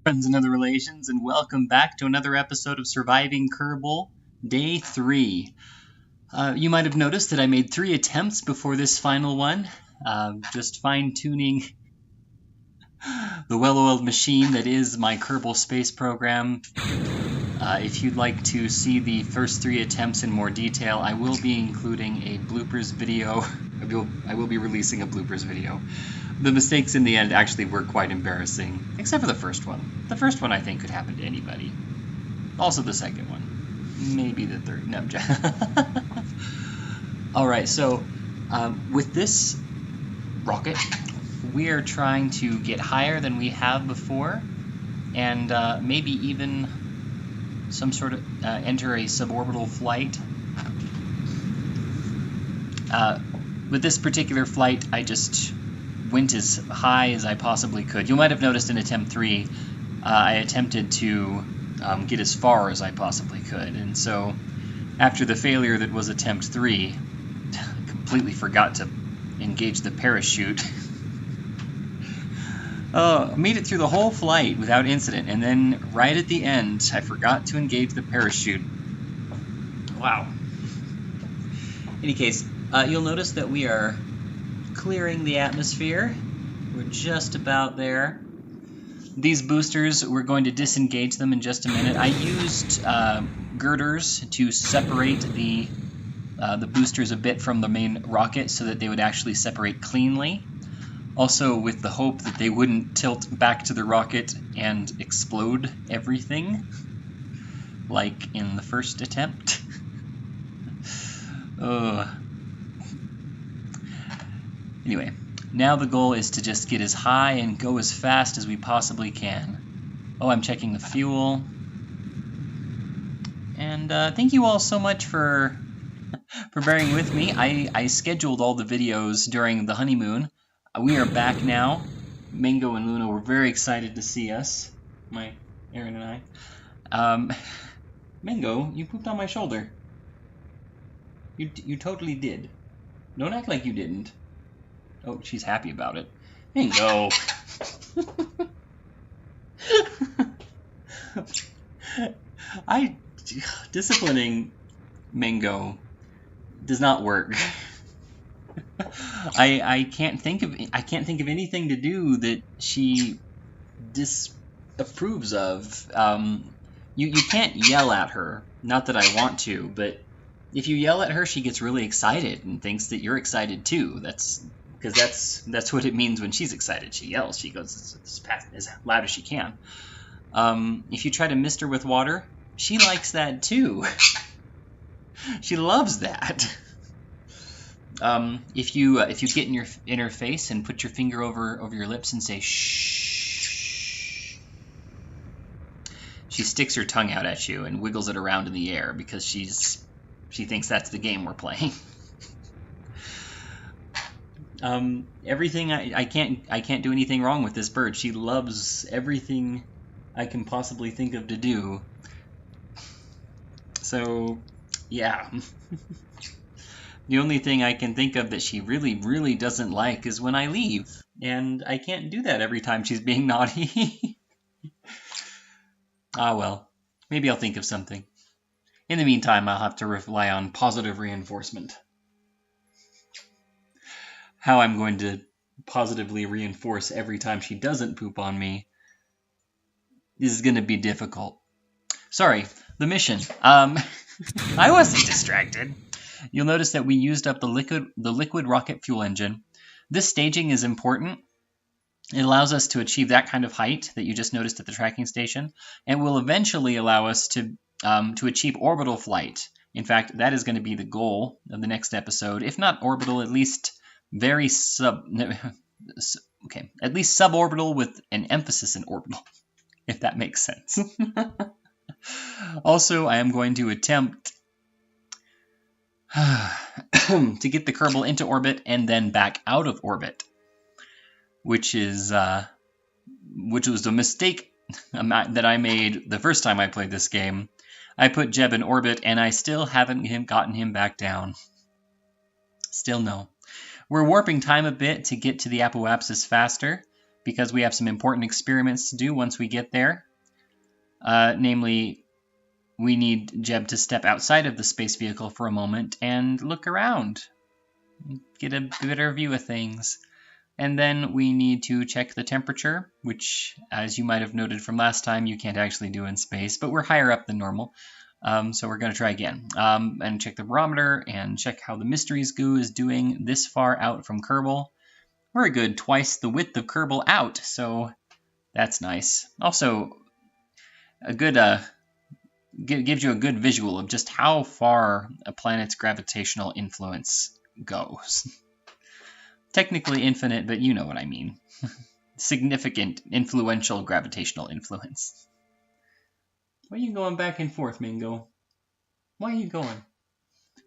Friends and other relations, and welcome back to another episode of Surviving Kerbal, Day 3. You might have noticed that I made 3 attempts before this final one, just fine-tuning the well-oiled machine that is my Kerbal space program. If you'd like to see the first 3 attempts in more detail, I will be including a bloopers video. I will be releasing a bloopers video. The mistakes in the end actually were quite embarrassing, except for the first one. The first one I think could happen to anybody. Also the second one. Maybe the third. No, Alright, so with this rocket, we are trying to get higher than we have before, and maybe even some sort of enter a suborbital flight. With this particular flight, I just went as high as I possibly could. You might have noticed in attempt 3, I attempted to get as far as I possibly could, and so after the failure that was attempt 3, I completely forgot to engage the parachute. Made it through the whole flight without incident, and then right at the end, I forgot to engage the parachute. Wow. In any case, you'll notice that we are clearing the atmosphere. We're just about there. These boosters, we're going to disengage them in just a minute. I used girders to separate the boosters a bit from the main rocket so that they would actually separate cleanly. Also with the hope that they wouldn't tilt back to the rocket and explode everything, like in the first attempt. Anyway, now the goal is to just get as high and go as fast as we possibly can. Oh, I'm checking the fuel. And thank you all so much for bearing with me. I scheduled all the videos during the honeymoon. We are back now. Mango and Luna were very excited to see us. Aaron and I. Mango, you pooped on my shoulder. You totally did. Don't act like you didn't. Oh, she's happy about it. Mango. Disciplining Mango does not work. I can't think of anything to do that she disapproves of. You can't yell at her. Not that I want to, but if you yell at her, she gets really excited and thinks that you're excited too. That's what it means when she's excited. She yells. She goes as loud as she can. If you try to mist her with water, she likes that too. She loves that. If you get in her face and put your finger over your lips and say shh, she sticks her tongue out at you and wiggles it around in the air because she thinks that's the game we're playing. Everything I can't do anything wrong with this bird. She loves everything I can possibly think of to do. So, yeah. The only thing I can think of that she really, really doesn't like is when I leave. And I can't do that every time she's being naughty. Ah, well. Maybe I'll think of something. In the meantime, I'll have to rely on positive reinforcement. How I'm going to positively reinforce every time she doesn't poop on me is going to be difficult. Sorry, the mission. I wasn't distracted. You'll notice that we used up the liquid rocket fuel engine. This staging is important. It allows us to achieve that kind of height that you just noticed at the tracking station, and will eventually allow us to achieve orbital flight. In fact, that is going to be the goal of the next episode. If not orbital, at least at least suborbital with an emphasis in orbital, if that makes sense. Also, I am going to attempt to get the Kerbal into orbit and then back out of orbit, which was a mistake that I made the first time I played this game. I put Jeb in orbit and I still haven't gotten him back down. Still no. We're warping time a bit to get to the apoapsis faster, because we have some important experiments to do once we get there. Namely, we need Jeb to step outside of the space vehicle for a moment and look around, get a better view of things. And then we need to check the temperature, which, as you might have noted from last time, you can't actually do in space, but we're higher up than normal. So we're going to try again. And check the barometer and check how the Mysteries goo is doing this far out from Kerbal. We're a good twice the width of Kerbal out, so that's nice. Also, a good gives you a good visual of just how far a planet's gravitational influence goes. Technically infinite, but you know what I mean. Significant, influential gravitational influence. Why are you going back and forth, Mingo? Why are you going?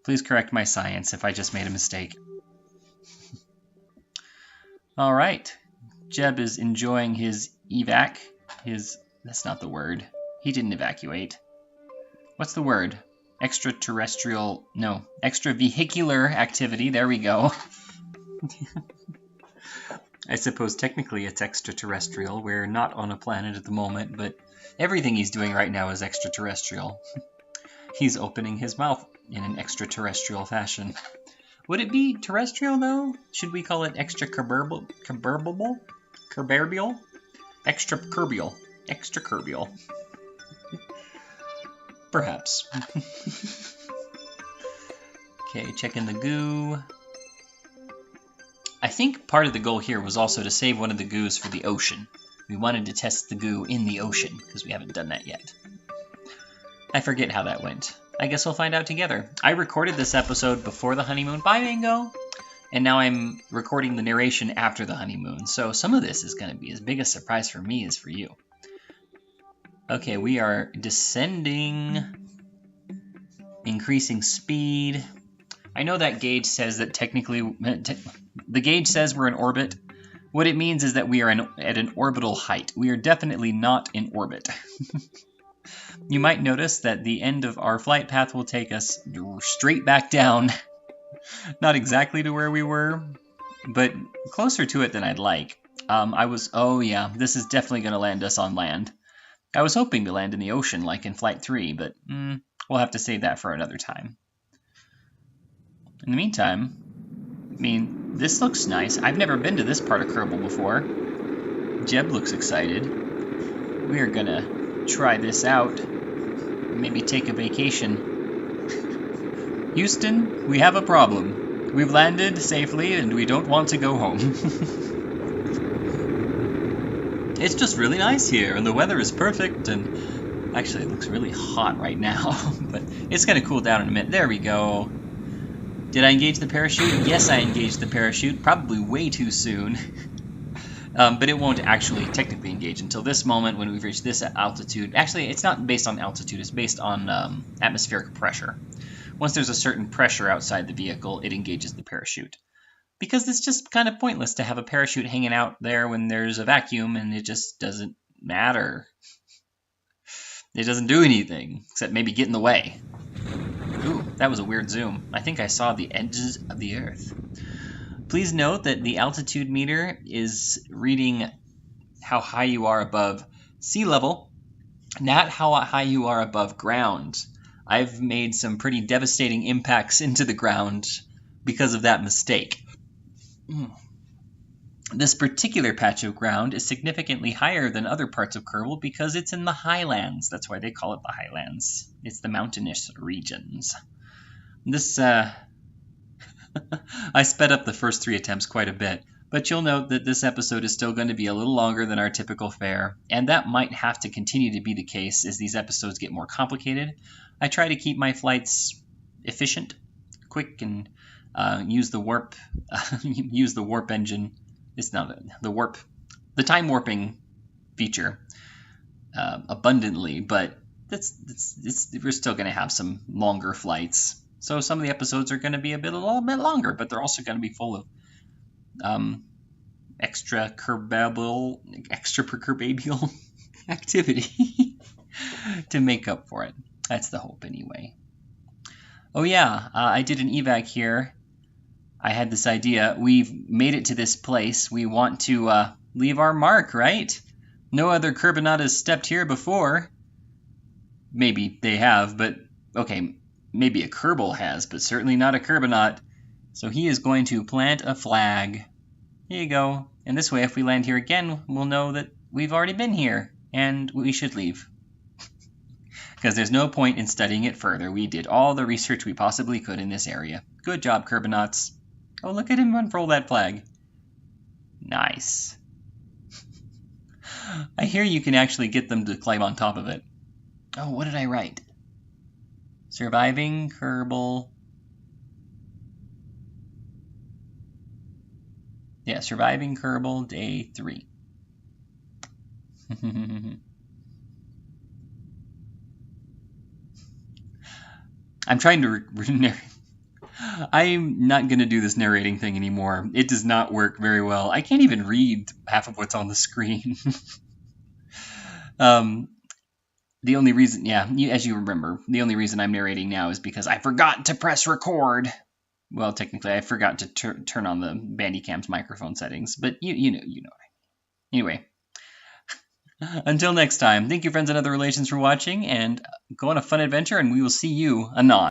Please correct my science if I just made a mistake. All right. Jeb is enjoying his evac. That's not the word. He didn't evacuate. What's the word? Extravehicular activity. There we go. I suppose technically it's extraterrestrial. We're not on a planet at the moment, but everything he's doing right now is extraterrestrial. He's opening his mouth in an extraterrestrial fashion. Would it be terrestrial, though? Should we call it extracorporeal? Extracorporeal. Perhaps. Okay, checking the goo. I think part of the goal here was also to save one of the goos for the ocean. We wanted to test the goo in the ocean, because we haven't done that yet. I forget how that went. I guess we'll find out together. I recorded this episode before the honeymoon. Bye, Mango! And now I'm recording the narration after the honeymoon, so some of this is going to be as big a surprise for me as for you. Okay, we are descending, increasing speed. I know that gauge says that technically, the gauge says we're in orbit. What it means is that we are at an orbital height. We are definitely not in orbit. You might notice that the end of our flight path will take us straight back down. Not exactly to where we were, but closer to it than I'd like. Oh yeah, this is definitely going to land us on land. I was hoping to land in the ocean like in Flight 3, but we'll have to save that for another time. In the meantime, I mean, this looks nice. I've never been to this part of Kerbal before. Jeb looks excited. We are gonna try this out. Maybe take a vacation. Houston, we have a problem. We've landed safely and we don't want to go home. It's just really nice here and the weather is perfect and actually it looks really hot right now, but it's gonna cool down in a minute. There we go. Did I engage the parachute? Yes, I engaged the parachute, probably way too soon. But it won't actually technically engage until this moment when we've reached this altitude. Actually, it's not based on altitude, it's based on atmospheric pressure. Once there's a certain pressure outside the vehicle, it engages the parachute. Because it's just kind of pointless to have a parachute hanging out there when there's a vacuum and it just doesn't matter. It doesn't do anything, except maybe get in the way. Ooh, that was a weird zoom. I think I saw the edges of the Earth. Please note that the altitude meter is reading how high you are above sea level, not how high you are above ground. I've made some pretty devastating impacts into the ground because of that mistake. This particular patch of ground is significantly higher than other parts of Kerbal because it's in the highlands. That's why they call it the highlands. It's the mountainous regions. This, I sped up the first 3 attempts quite a bit, but you'll note that this episode is still going to be a little longer than our typical fare, and that might have to continue to be the case as these episodes get more complicated. I try to keep my flights efficient, quick, and use the warp engine. It's not the time warping feature abundantly, but we're still going to have some longer flights. So some of the episodes are going to be a little bit longer, but they're also going to be full of extracorporeal activity to make up for it. That's the hope anyway. Oh yeah, I did an evac here. I had this idea. We've made it to this place. We want to leave our mark, right? No other Kerbal has stepped here before. Maybe they have, but okay, maybe a Kerbal has, but certainly not a Kerbal. So he is going to plant a flag. Here you go. And this way, if we land here again, we'll know that we've already been here, and we should leave. Because there's no point in studying it further. We did all the research we possibly could in this area. Good job, Kerbal. Oh, look at him unfurl that flag. Nice. I hear you can actually get them to climb on top of it. Oh, what did I write? Surviving Kerbal. Yeah, surviving Kerbal day 3. I'm trying to narrate. I'm not going to do this narrating thing anymore. It does not work very well. I can't even read half of what's on the screen. The only reason, as you remember, the only reason I'm narrating now is because I forgot to press record. Well, technically, I forgot to turn on the Bandicam's microphone settings, but you know what I mean. Anyway, until next time, thank you, friends and other relations, for watching, and go on a fun adventure, and we will see you anon.